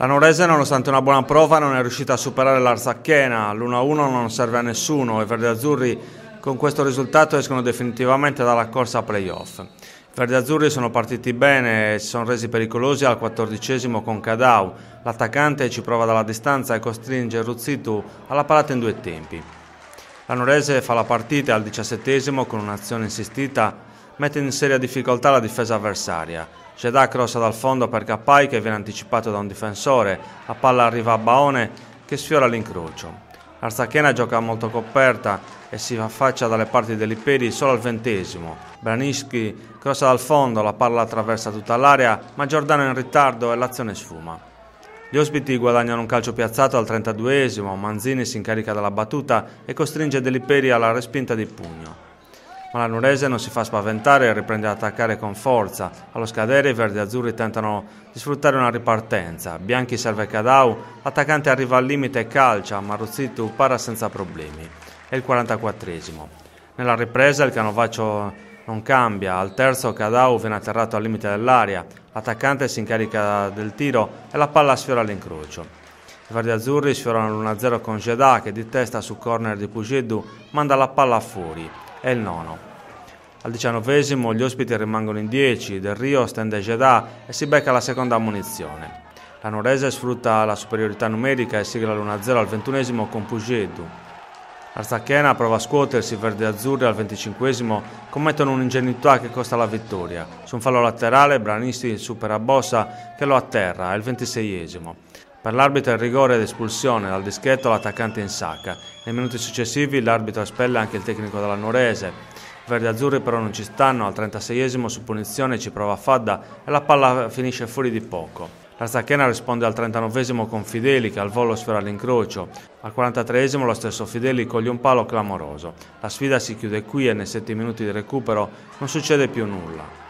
La Nuorese, nonostante una buona prova, non è riuscita a superare l'Arsacchena. L'1-1 non serve a nessuno e i verdeazzurri con questo risultato escono definitivamente dalla corsa play-off. I verdeazzurri sono partiti bene e si sono resi pericolosi al 14° con Cadau. L'attaccante ci prova dalla distanza e costringe Ruzitu alla parata in due tempi. La Nuorese fa la partita e al 17° con un'azione insistita mette in seria difficoltà la difesa avversaria. Jeddah crossa dal fondo per Capai che viene anticipato da un difensore, la palla arriva a Baone che sfiora l'incrocio. L'Arsacchena gioca molto coperta e si affaccia dalle parti dell'Iperi solo al 20°. Branischi crossa dal fondo, la palla attraversa tutta l'area, ma Giordano è in ritardo e l'azione sfuma. Gli ospiti guadagnano un calcio piazzato al 32°, Manzini si incarica della battuta e costringe dell'Iperi alla respinta di pugno. Ma la Nuorese non si fa spaventare e riprende ad attaccare con forza. Allo scadere i verdeazzurri tentano di sfruttare una ripartenza. Bianchi serve Cadau, l'attaccante arriva al limite e calcia, ma Ruzitu para senza problemi. È il 44°. Nella ripresa il canovaccio non cambia, al terzo Cadau viene atterrato al limite dell'area, l'attaccante si incarica del tiro e la palla sfiora l'incrocio. I verdeazzurri sfiorano l'1-0 con Jeddah che di testa su corner di Pugedu manda la palla fuori. È il 9°. Al 19° gli ospiti rimangono in 10, Del Rio stende Jeddah e si becca la seconda ammonizione. La Nuorese sfrutta la superiorità numerica e sigla l'1-0 al 21° con Pugedu. L'Arsacchena prova a scuotersi, i verdeazzurri al 25° commettono un'ingenuità che costa la vittoria. Su un fallo laterale Branisti supera Bossa che lo atterra, è il 26°. Per l'arbitro il rigore ed espulsione, dal dischetto l'attaccante in sacca. Nei minuti successivi l'arbitro espelle anche il tecnico della Nuorese. I verdeazzurri però non ci stanno, al 36° su punizione ci prova Fadda e la palla finisce fuori di poco. L'Arsacchena risponde al 39° con Fideli che al volo sfiora l'incrocio. Al 43° lo stesso Fideli coglie un palo clamoroso. La sfida si chiude qui e nei 7 minuti di recupero non succede più nulla.